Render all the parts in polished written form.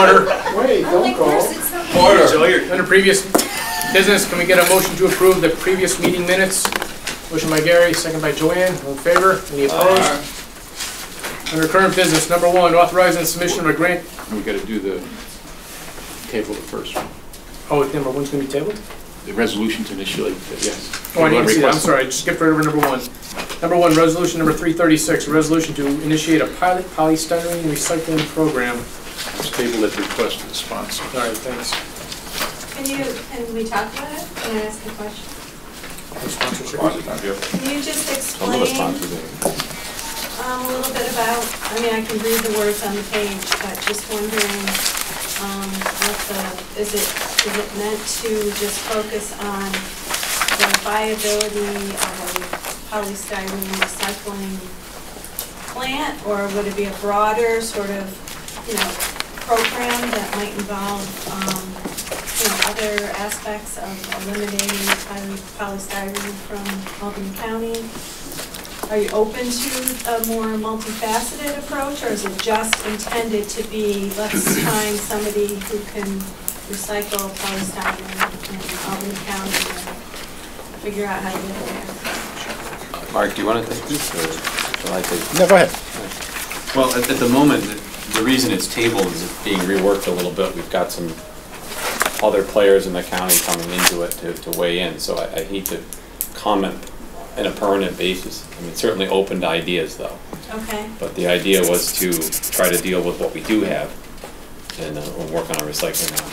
order. Wait, don't call. Order. So here, under previous business, can we get a motion to approve the previous meeting minutes? Motion by Gary, second by Joanne. All in favor? Any opposed? Under current business, number 1, authorizing submission of a grant. We got to do the table the first one. Oh, number 1's going to be tabled? The resolution to initiate, yes. Oh, I need to see that. I'm sorry. I just skipped right over number 1. Number 1, resolution number 336, a resolution to initiate a pilot polystyrene recycling program. It's table at the request of the sponsor. All right, thanks. Can we talk about it? Can I ask a question? Sponsorship. Can you just Some of the explain sponsors. a little bit about, I mean, I can read the words on the page, but just wondering, is it meant to just focus on the viability of a polystyrene recycling plant, or would it be a broader sort of, program that might involve, other aspects of eliminating polystyrene from Albany County? Are you open to a more multifaceted approach, or is it just intended to be, let's find somebody who can recycle polystyrene in Albany County and figure out how to get it there? Mark, do you want to take this, or shall I take it? No, go ahead. Well, at the moment, the reason it's tabled is it's being reworked a little bit. We've got some other players in the county coming into it to weigh in, so I hate to comment on a permanent basis. I mean, certainly open to ideas, though. Okay. But the idea was to try to deal with what we do have and work on our recycling now.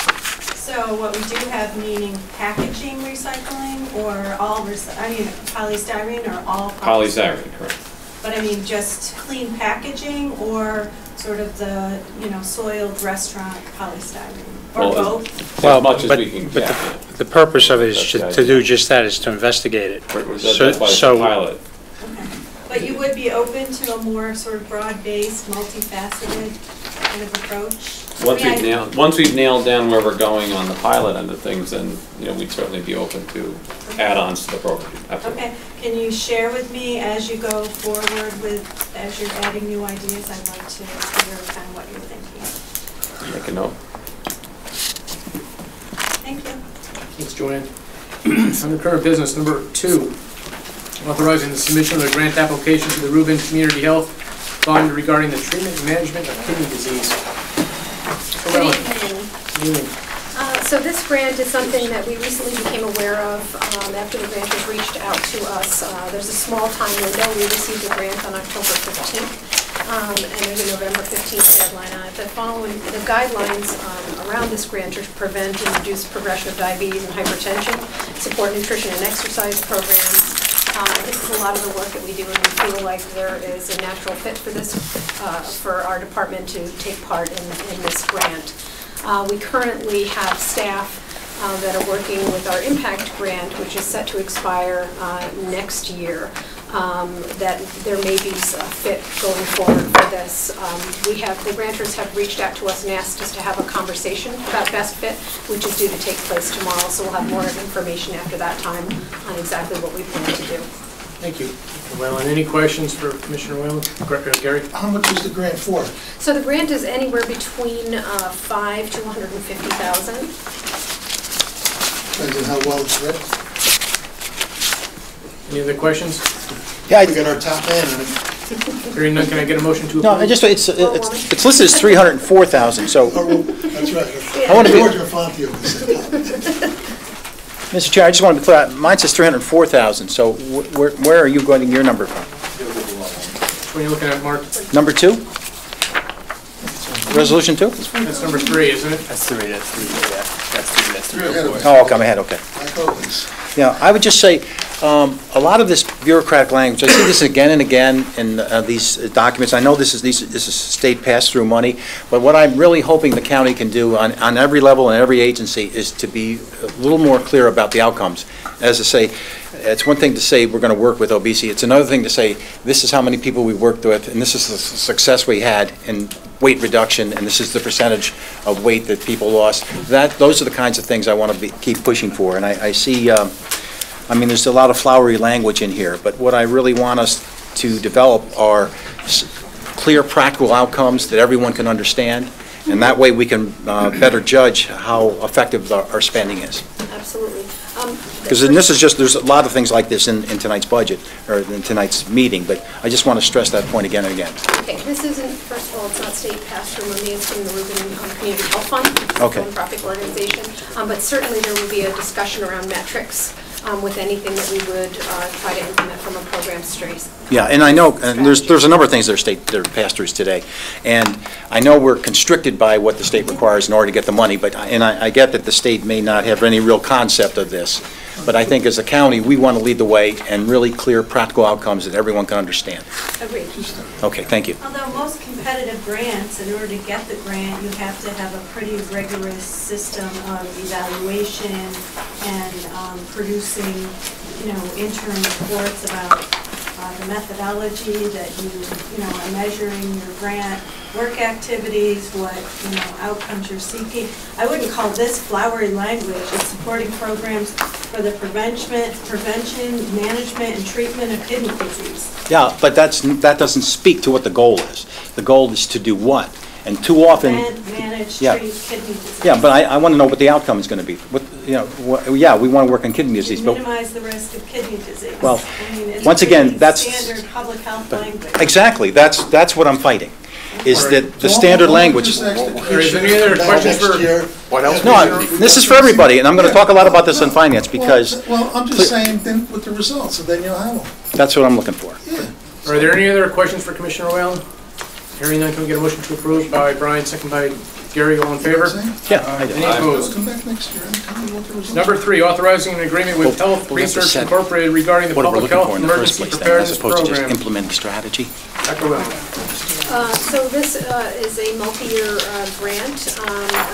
So what we do have, meaning packaging recycling, or all, polystyrene, or all Polystyrene, correct. But I mean, just clean packaging, or sort of the, soiled restaurant polystyrene, or both? As much as we can get. The purpose of it is That's to do just that, is to investigate it. That's why it's a pilot. Okay. But you would be open to a more sort of broad-based, multifaceted kind of approach? Once we've nailed down where we're going on the pilot end of things, then we'd certainly be open to add-ons to the program. Absolutely. Okay. Can you share with me as you go forward as you're adding new ideas? I'd like to hear kind of what you're thinking. Make a note. Thank you. Thanks, Joanne. Under current business, number 2, authorizing the submission of a grant application to the Reuben Community Health Fund regarding the treatment and management of kidney disease. Good evening. So this grant is something that we recently became aware of after the grantors reached out to us. There's a small time window. We received a grant on October 15th, and there's a November 15th deadline on it. The guidelines around this grant are to prevent and reduce progression of diabetes and hypertension, support nutrition and exercise programs. This is a lot of the work that we do, and we feel like there is a natural fit for this, for our department to take part in this grant. We currently have staff that are working with our impact grant, which is set to expire next year, that there may be a fit going forward for this. The grantors have reached out to us and asked us to have a conversation about best fit, which is due to take place tomorrow, so we'll have more information after that time on exactly what we plan to do. Thank you. Whalen, any questions for Commissioner Whalen? Gary? How much is the grant for? So the grant is anywhere between $5,000 to $150,000. Depends on how well it's written. Any other questions? Yeah, We got our top man on it. Hearing none, can I get a motion to no, approve? it's listed as 304,000. So, That's right. I want to be. George Infantio said that. Mr. Chair, I just wanted to clear out. Mine says 304,000. So, where are you getting your number from? What are you looking at, Mark? Number 2? Resolution 2? That's number 3, isn't it? That's 3, yeah. That's 3, You're ahead of us. Oh, okay, I'm ahead. Okay. I thought this. Yeah, I would just say, a lot of this bureaucratic language, I see this again and again in these documents. I know this is state pass-through money, but what I'm really hoping the county can do on every level and every agency is to be a little more clear about the outcomes. As I say, it's one thing to say we're going to work with OBC. It's another thing to say this is how many people we worked with, and this is the success we had in weight reduction, and this is the percentage of weight that people lost. Those are the kinds of things I want to keep pushing for. And I see, I mean, there's a lot of flowery language in here, but what I really want us to develop are clear, practical outcomes that everyone can understand, And that way we can better judge how effective our spending is. Absolutely. Because this is just, there's a lot of things like this in tonight's budget, or in tonight's meeting, but I just want to stress that point again and again. Okay, this isn't, first of all, it's not state pass-through money, it's from the Rubin Community Health Fund. It's Okay. a philanthropic organization. But certainly there will be a discussion around metrics with anything that we would try to implement from a program strategy. Yeah, and I know, and there's a number of things that are pass-throughs today, and I know we're constricted by what the state requires in order to get the money, but, and I get that the state may not have any real concept of this, but I think as a county, we want to lead the way and really clear practical outcomes that everyone can understand. Agreed. Okay, thank you. Although most competitive grants, in order to get the grant, you have to have a pretty rigorous system of evaluation and producing, interim reports about the methodology that you are measuring your grant work activities, what, outcomes you're seeking. I wouldn't call this flowery language. It's supporting programs for the prevention, management, and treatment of kidney disease. Yeah, but that doesn't speak to what the goal is. The goal is to do what? And too often... Manage, Yeah. treat kidney disease. Yeah, but I want to know what the outcome is going to be. Yeah, we want to work on kidney disease, but... Minimize the risk of kidney disease. Well, I mean, it's once again, pretty that's... standard public health language. Exactly, that's what I'm fighting, is that the standard language... Is there any other questions for? What else? No, this is for everybody, and I'm going to talk a lot about this in finance, because Well, I'm just saying, then with the results, so then you'll have them. that's what I'm looking for. Yeah. Are there any other questions for Commissioner Whalen? Hearing none, can we get a motion to approve by Brian, second by Gary, all in favor? Yeah, I Any did. opposed? Come back next year and tell me what the results are. Number 3, authorizing an agreement with Health We'll have to Research set Incorporated regarding the What we're Public looking Health for in the first Emergency place, then, as Preparedness opposed to just Program. implementing strategy. Dr. Whalen. So this is a multi-year grant.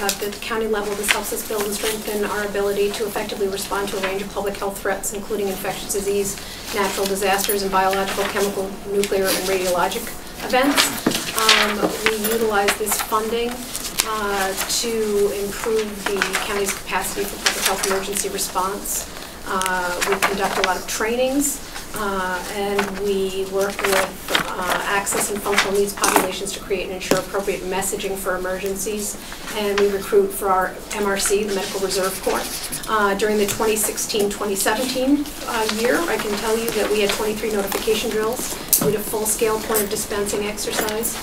At the county level, this helps us build and strengthen our ability to effectively respond to a range of public health threats, including infectious disease, natural disasters, and biological, chemical, nuclear, and radiologic events. We utilize this funding to improve the county's capacity for public health emergency response. We conduct a lot of trainings, and we work with access and functional needs populations to create and ensure appropriate messaging for emergencies. And we recruit for our MRC, the Medical Reserve Corps. During the 2016-2017 year, I can tell you that we had 23 notification drills. We did a full-scale point of dispensing exercise,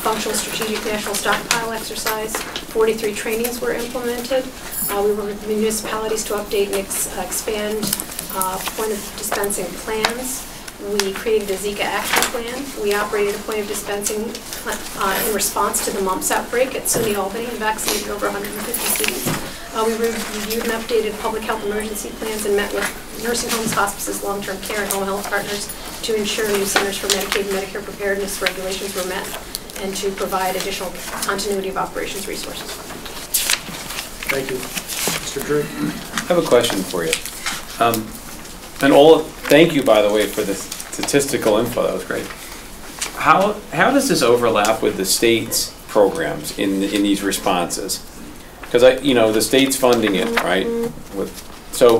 functional strategic national stockpile exercise, 43 trainings were implemented. We worked with municipalities to update and expand point of dispensing plans. We created a Zika action plan. We operated a point of dispensing in response to the mumps outbreak at SUNY Albany and vaccinated over 150 students. We reviewed and updated public health emergency plans and met with nursing homes, hospices, long-term care, and home health partners to ensure new Centers for Medicaid and Medicare preparedness regulations were met and to provide additional continuity of operations resources. Thank you. Mr. Drew? I have a question for you. Thank you, by the way, for the statistical info, that was great. How does this overlap with the state's programs in these responses? Because the state's funding it, right? So,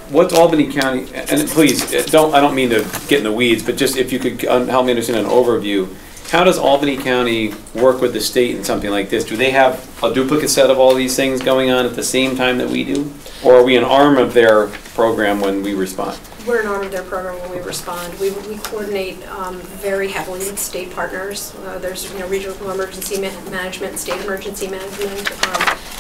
what's Albany County, and please, I don't mean to get in the weeds, but just if you could help me understand an overview, how does Albany County work with the state in something like this? Do they have a duplicate set of all these things going on at the same time that we do? Or are we an arm of their program when we respond? We're an arm of their program when we respond. We coordinate very heavily with state partners. There's regional emergency management, state emergency management,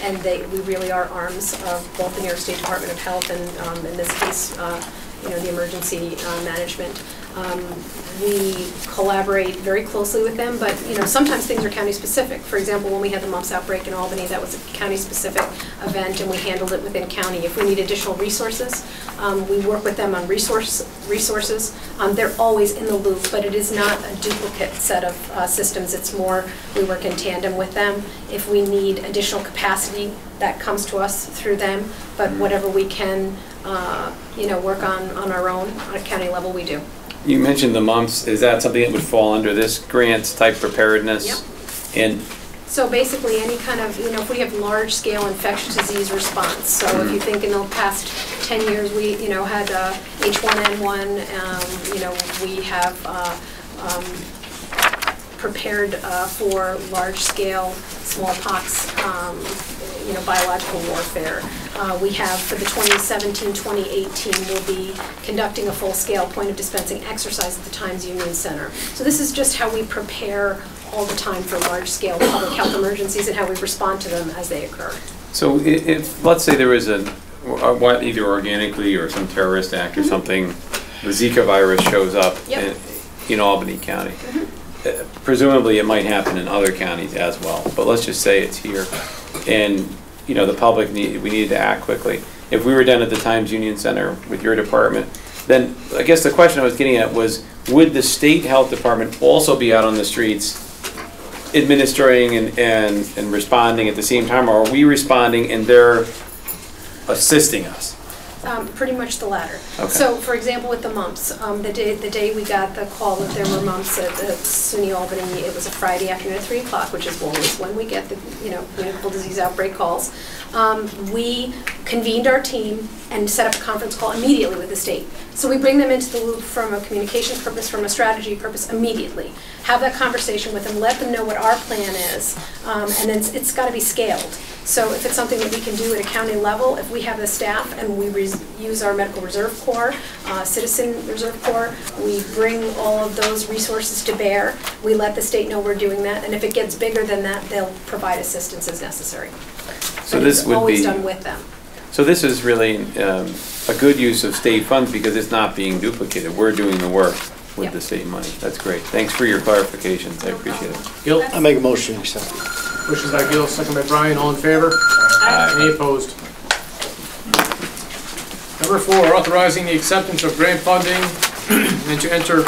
and we really are arms of both the New York State Department of Health and in this case, the emergency management. We collaborate very closely with them, but sometimes things are county specific. For example, when we had the mumps outbreak in Albany, that was a county specific event and we handled it within county. If we need additional resources, we work with them on resources. They're always in the loop, but it is not a duplicate set of systems. It's more, we work in tandem with them. If we need additional capacity, that comes to us through them, but whatever we can work on our own, on a county level, we do. You mentioned the mumps. Is that something that would fall under this grants type preparedness? Yep. And so basically any kind of, if we have large scale infectious disease response, so if you think in the past 10 years we, had H1N1, we have prepared for large-scale smallpox, biological warfare. We have, for the 2017-2018, we'll be conducting a full-scale point of dispensing exercise at the Times Union Center. So this is just how we prepare all the time for large-scale public health emergencies and how we respond to them as they occur. So if, let's say there was either organically or some terrorist act or something, the Zika virus shows up in Albany County. Presumably it might happen in other counties as well, but let's just say it's here. And, the public, we needed to act quickly. If we were done at the Times Union Center with your department, then I guess the question I was getting at was, would the state health department also be out on the streets administering and responding at the same time, or are we responding and they're assisting us? Pretty much the latter. Okay. So, for example, with the mumps, the day we got the call that there were mumps at SUNY Albany, it was a Friday afternoon at 3 o'clock, which is always when we get the communicable disease outbreak calls. We convened our team and set up a conference call immediately with the state. So we bring them into the loop from a communications purpose, from a strategy purpose immediately. Have that conversation with them, let them know what our plan is, and then it's got to be scaled. So if it's something that we can do at a county level, if we have the staff and we use our Medical Reserve Corps, Citizen Reserve Corps, we bring all of those resources to bear, we let the state know we're doing that, and if it gets bigger than that, they'll provide assistance as necessary. So but this it's would always be done with them. So this is really a good use of state funds because it's not being duplicated. We're doing the work with the state money. That's great. Thanks for your clarifications. I appreciate it. Gil? I make a motion to accept. Motion by Gil, second by Brian, all in favor? Any opposed? Number 4, authorizing the acceptance of grant funding and to enter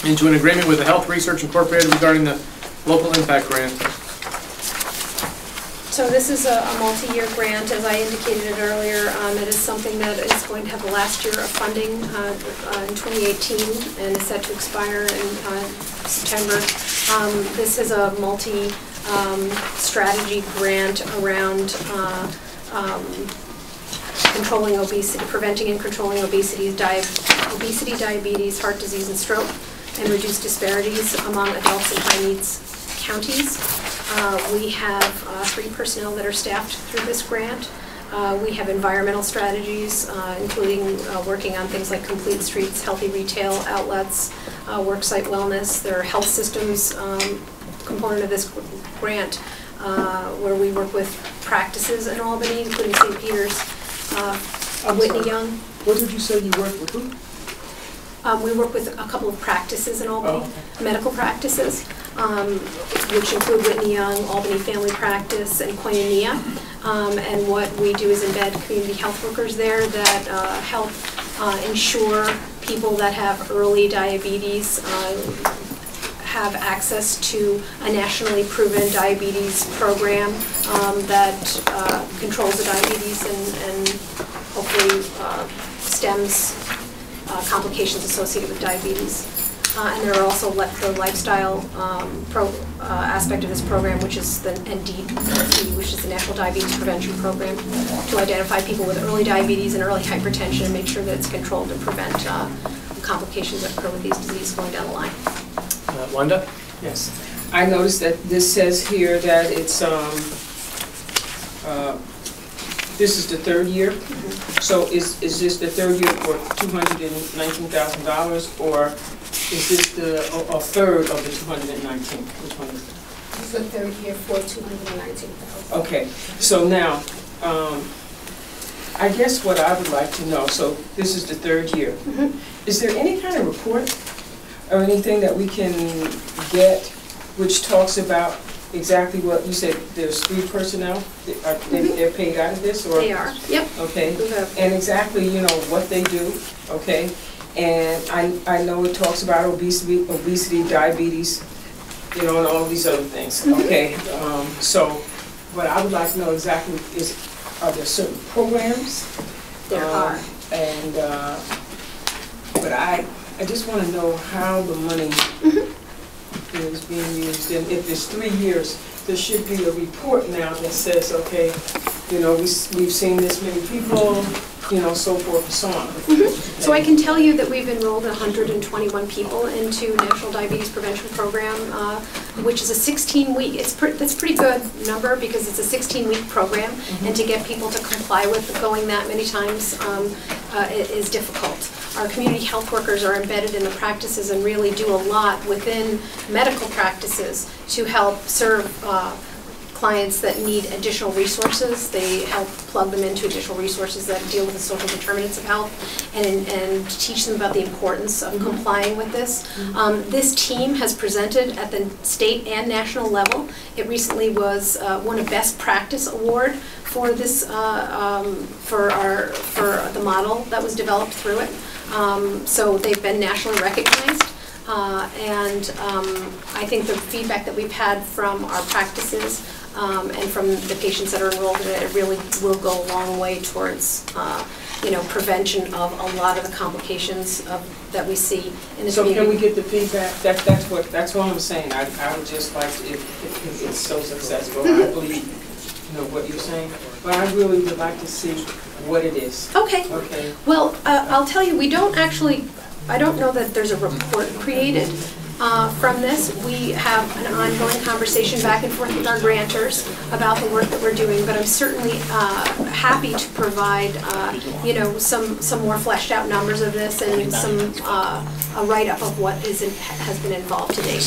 into an agreement with the Health Research Incorporated regarding the local impact grant. So this is a multi-year grant, as I indicated earlier. It is something that is going to have the last year of funding in 2018 and is set to expire in September. This is a multi-strategy grant around controlling obesity, preventing and controlling obesity, diabetes, heart disease, and stroke, and reduce disparities among adults in high-needs counties. We have 3 personnel that are staffed through this grant. We have environmental strategies, including working on things like complete streets, healthy retail outlets, worksite wellness. There are health systems component of this grant where we work with practices in Albany, including St. Peter's, Whitney Young. What did you say you worked with who? We work with a couple of practices in Albany, medical practices, which include Whitney Young, Albany Family Practice, and Koinonia. And what we do is embed community health workers there that help ensure people that have early diabetes have access to a nationally proven diabetes program that controls the diabetes and hopefully stems complications associated with diabetes. And there are also the lifestyle aspect of this program, which is the NDP, which is the National Diabetes Prevention Program, to identify people with early diabetes and early hypertension and make sure that it's controlled and prevent complications that occur with these diseases going down the line. Wanda? Yes. I noticed that this says here that it's this is the 3rd year. So is this the 3rd year for $219,000, or is this a third of the 219? Which one is it? This is the 3rd year for $219,000. Okay. So now, I guess what I would like to know. So this is the 3rd year. Mm-hmm. Is there any kind of report or anything that we can get which talks about exactly what you said? There's 3 personnel. They're paid out of this, or They are. Yep. okay, and exactly what they do. Okay, and I know it talks about obesity, diabetes, and all these other things. Okay, so what I would like to know exactly is, are there certain programs? There are. And but I just want to know how the money is being used, and if it's 3 years, there should be a report now that says, okay, we've seen this many people, so forth and so on. So I can tell you that we've enrolled 121 people into National Diabetes Prevention Program, which is a 16-week, that's a pretty good number because it's a 16-week program, and to get people to comply with going that many times is difficult. Our community health workers are embedded in the practices and really do a lot within medical practices to help serve clients that need additional resources. They help plug them into additional resources that deal with the social determinants of health and teach them about the importance of complying with this. This team has presented at the state and national level. It recently was won a Best Practice Award for this for the model that was developed through it. So they've been nationally recognized. I think the feedback that we've had from our practices and from the patients that are enrolled in it, it really will go a long way towards, prevention of a lot of the complications that we see in the community. So can we get the feedback? That's what I'm saying. I would just like to, if it's so successful, I believe what you're saying, but I really would like to see what it is. Okay. Okay. Well, I'll tell you, I don't know that there's a report created from this. We have an ongoing conversation back and forth with our grantors about the work that we're doing, but I'm certainly happy to provide, some more fleshed out numbers of this and a write-up of what has been involved to date.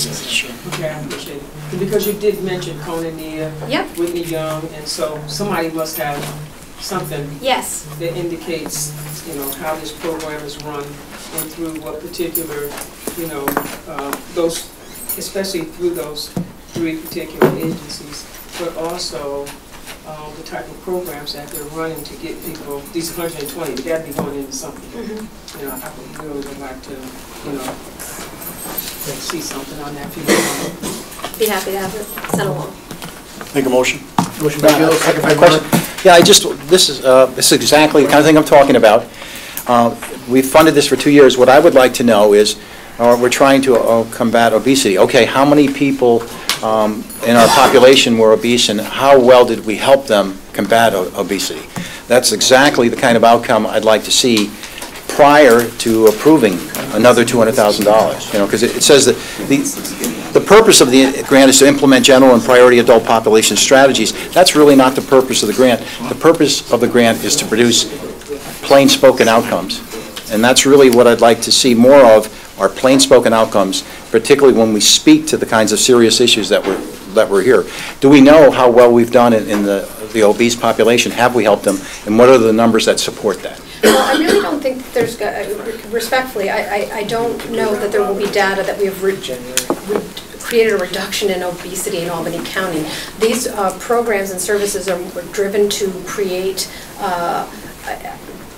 Okay, I appreciate it. Because you did mention Koinonia, Whitney Young, and so somebody must have something that indicates, how this program is run and through what particular, those, especially through those 3 particular agencies, but also the type of programs that they're running to get people, these 120, they got to be going into something. I really would like to, see something on that. Be happy to have it sent along. Make a motion. Motion by Bill, second by Mark. Yeah, this is exactly the kind of thing I'm talking about. We've funded this for 2 years. What I would like to know is, we're trying to combat obesity. Okay, how many people in our population were obese, and how well did we help them combat obesity? That's exactly the kind of outcome I'd like to see prior to approving another $200,000. Because it says that the purpose of the grant is to implement general and priority adult population strategies. That's really not the purpose of the grant. The purpose of the grant is to produce plain spoken outcomes. And that's really what I'd like to see more of, are plain spoken outcomes, particularly when we speak to the kinds of serious issues that we're here. Do we know how well we've done in the obese population? Have we helped them? And what are the numbers that support that? Well, I really don't think that there's, respectfully, I don't know that there will be data that we have created a reduction in obesity in Albany County. These programs and services are driven to create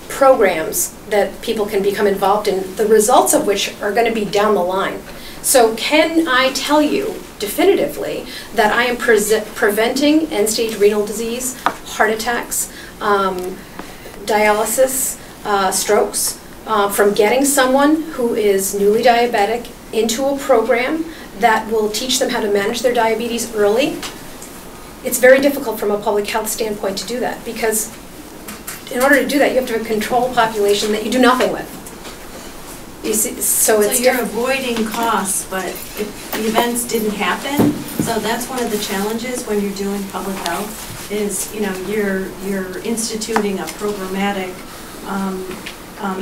programs that people can become involved in, the results of which are going to be down the line. So can I tell you definitively that I am preventing end-stage renal disease, heart attacks, dialysis, strokes, from getting someone who is newly diabetic into a program that will teach them how to manage their diabetes early? It's very difficult from a public health standpoint to do that, because in order to do that, you have to have a control population that you do nothing with. You see, so you're avoiding costs, but if the events didn't happen, so that's one of the challenges when you're doing public health, is you're instituting a programmatic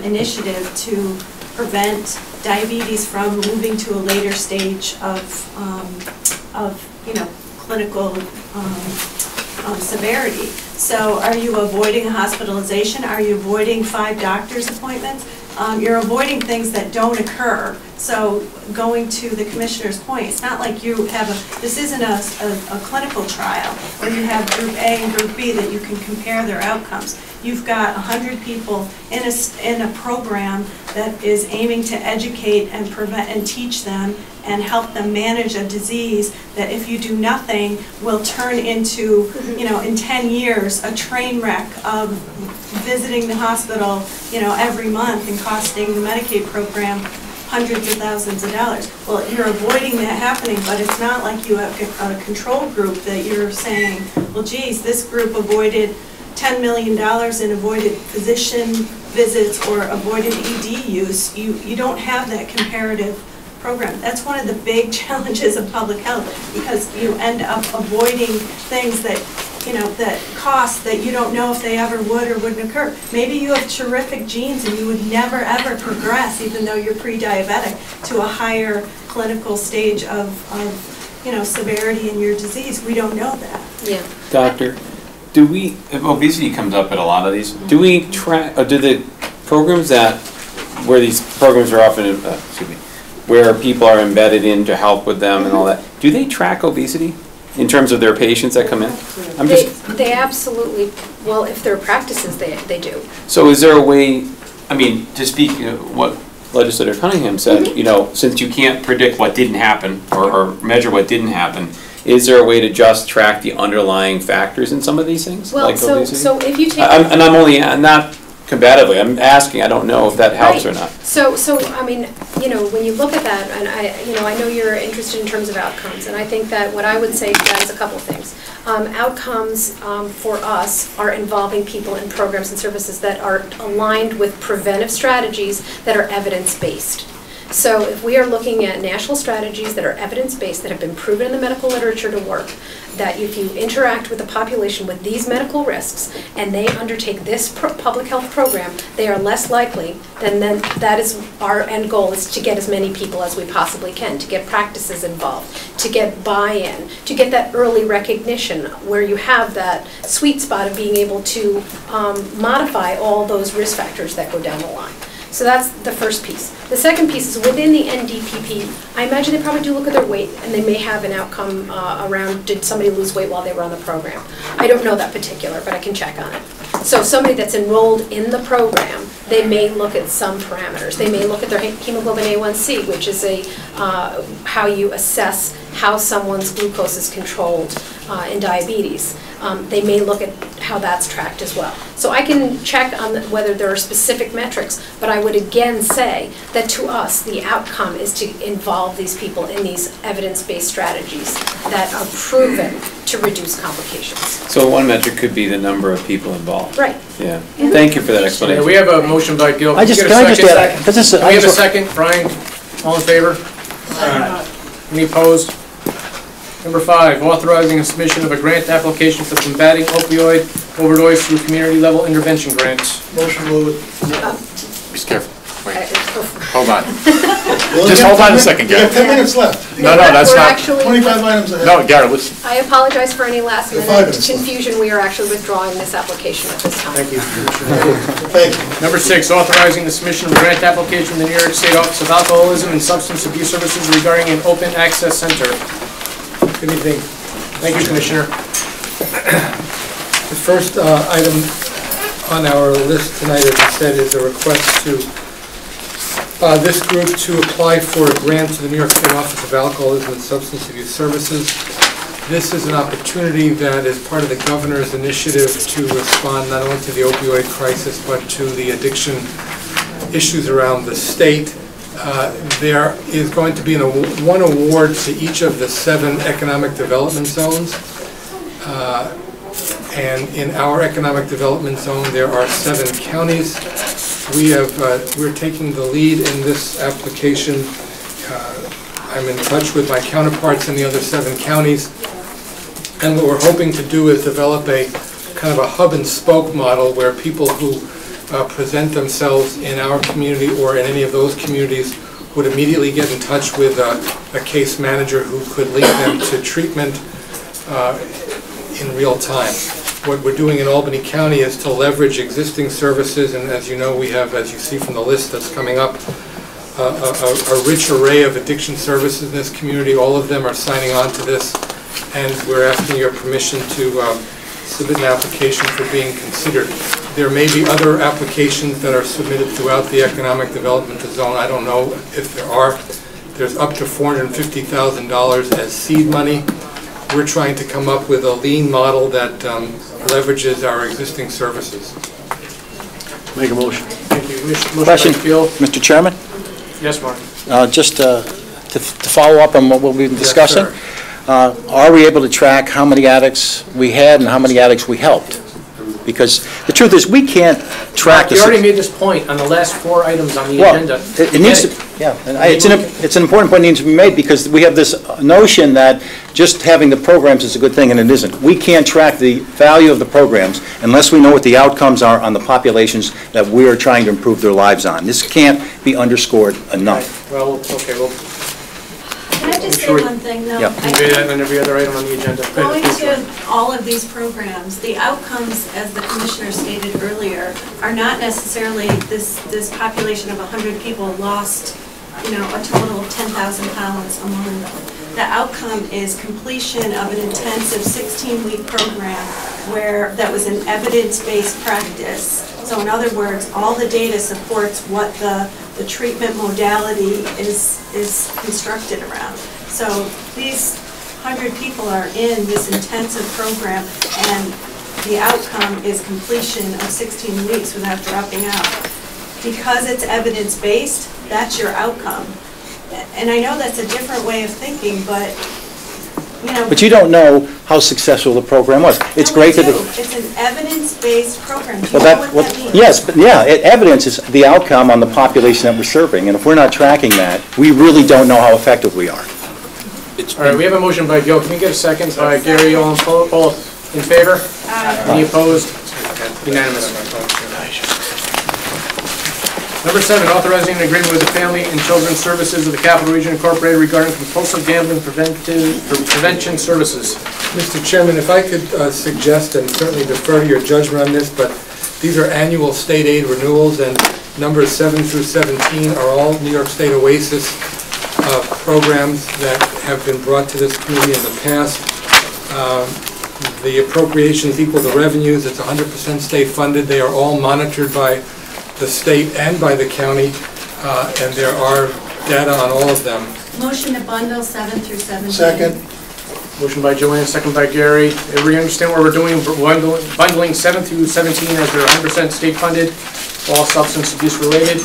initiative to prevent diabetes from moving to a later stage of clinical severity. So are you avoiding a hospitalization? Are you avoiding 5 doctor's appointments? You're avoiding things that don't occur. So going to the commissioner's point, it's not like you have this isn't a clinical trial where you have group A and group B that you can compare their outcomes. You've got 100 people in a program that is aiming to educate and prevent and teach them and help them manage a disease that, if you do nothing, will turn into, in 10 years, a train wreck of visiting the hospital, every month and costing the Medicaid program hundreds of thousands of dollars. Well, you're avoiding that happening, but it's not like you have a control group that you're saying, well, geez, this group avoided $10 million in avoided physician visits or avoided ED use, you don't have that comparative program. That's one of the big challenges of public health, because you end up avoiding things that, that cost that you don't know if they ever would or wouldn't occur. Maybe you have terrific genes and you would never ever progress, even though you're pre-diabetic, to a higher clinical stage of severity in your disease. We don't know that. Yeah. Doctor, if obesity comes up at a lot of these, do we track, or do the programs where these programs are often, where people are embedded in to help with them and all that, do they track obesity in terms of their patients that come in? They absolutely, well, if there are practices, they do. So is there a way, to speak what Legislator Cunningham said, since you can't predict what didn't happen or measure what didn't happen, is there a way to just track the underlying factors in some of these things? Well, like obesity? so if you take... I'm only, not combatively, I'm asking, I don't know if that helps or not. So when you look at that, and I know you're interested in terms of outcomes, and I think that what I would say to that is a couple of things. Outcomes for us are involving people in programs and services that are aligned with preventive strategies that are evidence-based. So if we are looking at national strategies that are evidence-based, that have been proven in the medical literature to work, that if you interact with the population with these medical risks and they undertake this public health program, they are less likely, then that is our end goal, is to get as many people as we possibly can, to get practices involved, to get buy-in, to get that early recognition where you have that sweet spot of being able to modify all those risk factors that go down the line. So that's the first piece. The second piece is within the NDPP, I imagine they probably do look at their weight, and they may have an outcome around, did somebody lose weight while they were on the program? I don't know that particular, but I can check on it. So somebody that's enrolled in the program, they may look at some parameters. They may look at their hemoglobin A1C, which is how you assess how someone's glucose is controlled in diabetes. They may look at how that's tracked as well. So I can check on whether there are specific metrics, but I would again say that to us, the outcome is to involve these people in these evidence-based strategies that are proven to reduce complications. So one metric could be the number of people involved. Right. Yeah. Thank you for that explanation. Yeah, we have a motion by Gil. Can I just add, because this is... We have a second, Brian, all in favor? Any opposed? Number 5, authorizing a submission of a grant application for combating opioid overdose through community level intervention grants. Motion moved. Be careful. Wait. Hold on. Just hold on a second, We have Gary. 10 minutes left. No, that's not. 25 items ahead. No, Gary, listen. I apologize for any last You're minute fine. confusion. We are actually withdrawing this application at this time. Thank you. Thank you. Number 6, authorizing the submission of a grant application from the New York State Office of Alcoholism and Substance Abuse Services regarding an open access center. Good evening. Thank you, Commissioner. The first item on our list tonight, as I said, is a request to this group to apply for a grant to the New York State Office of Alcoholism and Substance Abuse Services. This is an opportunity that is part of the governor's initiative to respond not only to the opioid crisis, but to the addiction issues around the state. There is going to be one award to each of the 7 economic development zones. And in our economic development zone, there are 7 counties. We're taking the lead in this application. I'm in touch with my counterparts in the other 7 counties. And what we're hoping to do is develop a kind of a hub and spoke model where people who present themselves in our community or in any of those communities would immediately get in touch with a case manager who could link them to treatment in real time. What we're doing in Albany County is to leverage existing services, and as you know, we have, as you see from the list that's coming up, a rich array of addiction services in this community. All of them are signing on to this, and we're asking your permission to submit an application for being considered. There may be other applications that are submitted throughout the economic development zone. I don't know if there are. There's up to $450,000 as seed money. We're trying to come up with a lean model that leverages our existing services. Make a motion. Thank you. Motion Question, by Gil. Mr. Chairman? Yes, Mark. Just to follow up on what we've been discussing, Yes, are we able to track how many addicts we had and how many addicts we helped? because the truth is, we can't track the... You already made this point on the last 4 items on the Well, agenda. it needs to, yeah, and it's an important point that needs to be made, because we have this notion that just having the programs is a good thing, and it isn't. We can't track the value of the programs unless we know what the outcomes are on the populations that we are trying to improve their lives on. This can't be underscored enough. Well, okay, well, Can I just say Sure. one thing, though? Yeah. we do that on every other item on the agenda. Going to all of these programs, the outcomes, as the commissioner stated earlier, are not necessarily this population of 100 people lost, you know, a total of 10,000 pounds among them. The outcome is completion of an intensive 16-week program that was an evidence-based practice. So in other words, all the data supports what the treatment modality is constructed around. So these 100 people are in this intensive program, and the outcome is completion of 16 weeks without dropping out. Because it's evidence-based, that's your outcome. And I know that's a different way of thinking, but, you know. But you don't know how successful the program was. It's great that... It's an evidence-based program. Do you Well, know what that means? yes, but yeah, evidence is the outcome on the population that we're serving, and if we're not tracking that, we really don't know how effective we are. All right, we have a motion by Gil. Can we get a second by Gary? All in favor? Any opposed? Unanimous. Number 7, authorizing an agreement with the Family and Children's Services of the Capital Region Incorporated regarding compulsive gambling prevention services. Mr. Chairman, if I could suggest, and certainly defer to your judgment on this, but these are annual state aid renewals, and numbers 7 through 17 are all New York State OASIS programs that have been brought to this community in the past. The appropriations equal the revenues. It's 100% state funded. They are all monitored by the state and by the county, and there are data on all of them. Motion to bundle 7 through 17. Second. Motion by Joanne, second by Gary. Everybody understand what we're doing? Bundling 7 through 17 as they're 100% state funded, all substance abuse related.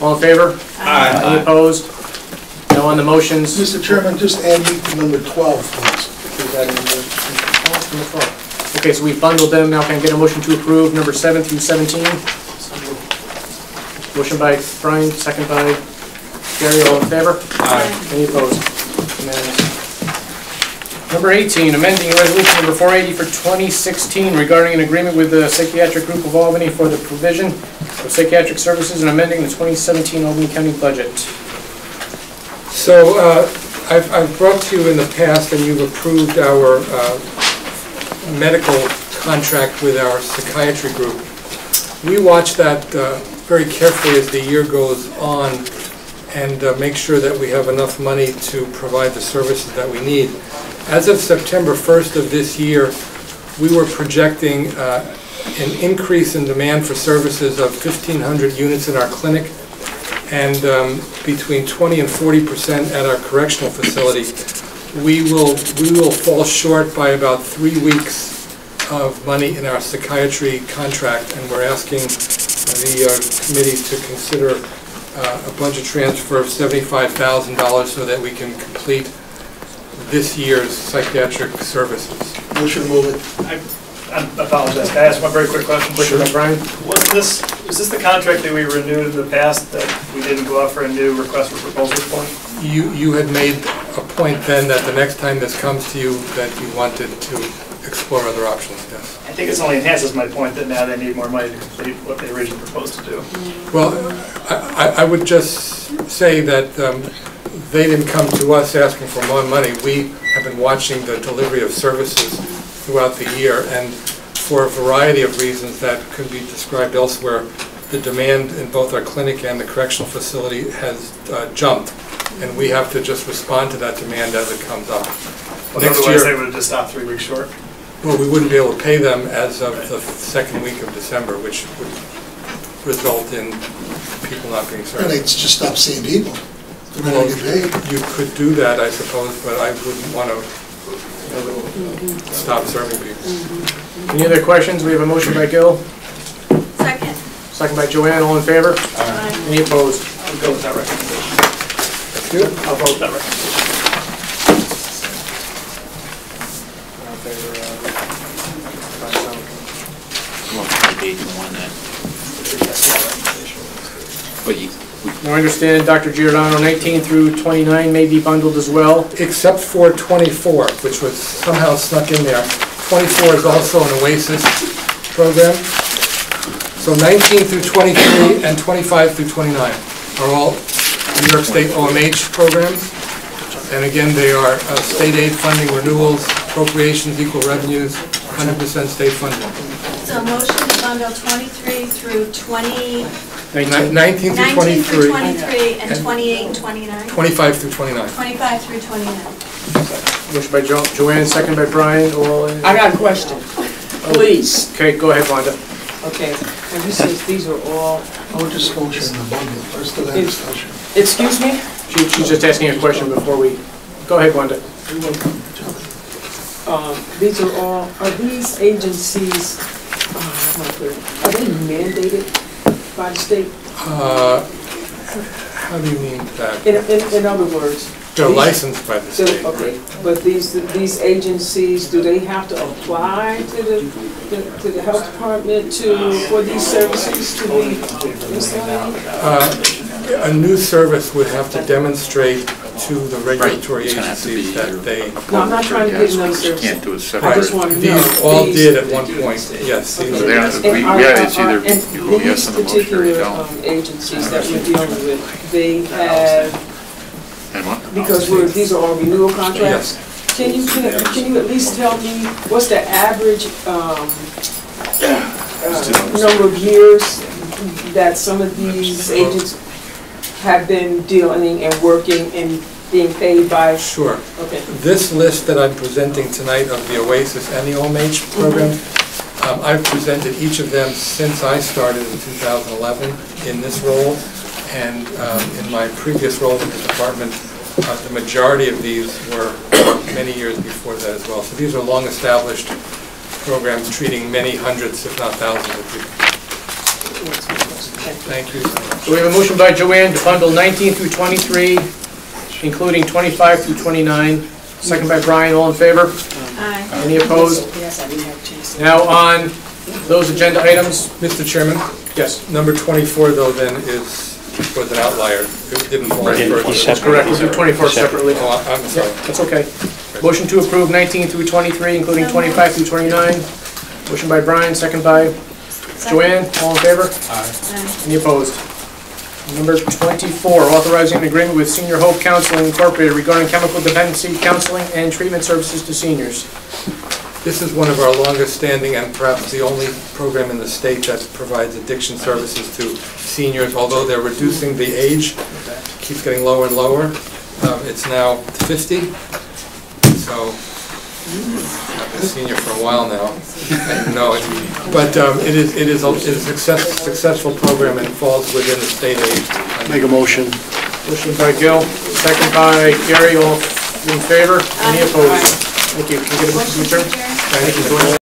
All in favor? Aye. Any opposed? No on the motions? Mr. Chairman, just add me to number 12, please. Is that in there? Okay, so we bundled them. Now can I get a motion to approve number 7 through 17? Motion by Brian, second by Gary. All in favor? Aye. Any opposed? Unanimous. Number 18, amending resolution number 480 for 2016 regarding an agreement with the Psychiatric Group of Albany for the provision of psychiatric services and amending the 2017 Albany County budget. So I've brought to you in the past, and you've approved our medical contract with our psychiatry group. We watch that very carefully as the year goes on and make sure that we have enough money to provide the services that we need. As of September 1st of this year, we were projecting an increase in demand for services of 1,500 units in our clinic and between 20 and 40% at our correctional facility. We will fall short by about 3 weeks of money in our psychiatry contract, and we're asking the committee to consider a budget transfer of $75,000 so that we can complete this year's psychiatric services. Motion to move it. I apologize. Can I ask one very quick question? Sure, Brian. Was this the contract that we renewed in the past that we didn't go out for a new request for proposal for? You had made a point then that the next time this comes to you that you wanted to explore other options, yes. I think it only enhances my point that now they need more money to complete what they originally proposed to do. Well, I would just say that they didn't come to us asking for more money. We have been watching the delivery of services throughout the year, and for a variety of reasons that could be described elsewhere, the demand in both our clinic and the correctional facility has jumped, and we have to just respond to that demand as it comes up. But otherwise they would have just stopped 3 weeks short? Well, we wouldn't be able to pay them as of the second week of December, which would result in people not being served. And they'd just stop seeing people. They're not Well, going to get paid. you could do that, I suppose, but I wouldn't want to stop serving people. Any other questions? We have a motion by Gil, Second. second by Joanne. All in favor? Aye. Any opposed? I'll go with that recommendation. I'll vote that recommendation. Now, I understand, Dr. Giordano, 19 through 29 may be bundled as well. Except for 24, which was somehow snuck in there. 24 is also an OASIS program. So 19 through 23 and 25 through 29 are all New York State OMH programs. And again, they are state aid funding renewals, appropriations, equal revenues, 100% state funding. So motion to bundle 23 through 20, 19 through 19 through 23, 23, and 28 and 29? 25 through 29. 25 through 29. Motion by Joanne, second by Brian, all in. I got a question, please. Okay, go ahead, Wanda. Okay, and this is, these are all, I would just motion the bundle, first of that discussion. excuse me? She's just asking a question before we, go ahead, Wanda. These are these agencies, are they mandated by the state? How do you mean that? In other words? They're these- licensed by the state. Okay, but these agencies, do they have to apply to the health department for these services to be installed? A new service would have to demonstrate to the regulatory It's gonna have to be agencies that either they... No, I'm not trying to get another You service. can't do it I separate. just want to know. These all did at one point, yes. these So are- they are- it's either you vote yes on the motion or you These particular don't. agencies that we're dealing with, they have, And what? because these are all renewal contracts? Yes. Can you at least tell me what's the average number of years that some of these agents have been dealing and working and being paid by? Sure. Okay. This list that I'm presenting tonight of the OASIS and the OMH programs, I've presented each of them since I started in 2011 in this role, and in my previous role in the department, the majority of these were many years before that as well. So these are long-established programs treating many hundreds, if not thousands of people. Thank you. So we have a motion by Joanne to bundle 19 through 23, including 25 through 29. Second by Brian, all in favor? Aye. Any opposed? Yes, I didn't have a chance. Now on those agenda items, Mr. Chairman, yes, number 24 though then was an outlier. It didn't fall in first. that's correct, we'll do 24 separately. Oh, I'm sorry. That's okay. Motion to approve 19 through 23, including 25 through 29. Motion by Brian, second by Joanne, all in favor? Aye. Any opposed? Number 24, authorizing an agreement with Senior Hope Counseling Incorporated regarding chemical dependency counseling and treatment services to seniors. This is one of our longest-standing and perhaps the only program in the state that provides addiction services to seniors. Although they're reducing the age, it keeps getting lower and lower. It's now 50, so I've been a senior for a while now. No, but it is a successful program and falls within the state aid. Make a motion. Motion by Gil, second by Gary, all in favor? Any opposed? Thank you. Can you get a motion to adjourn? Thank you, Joanne.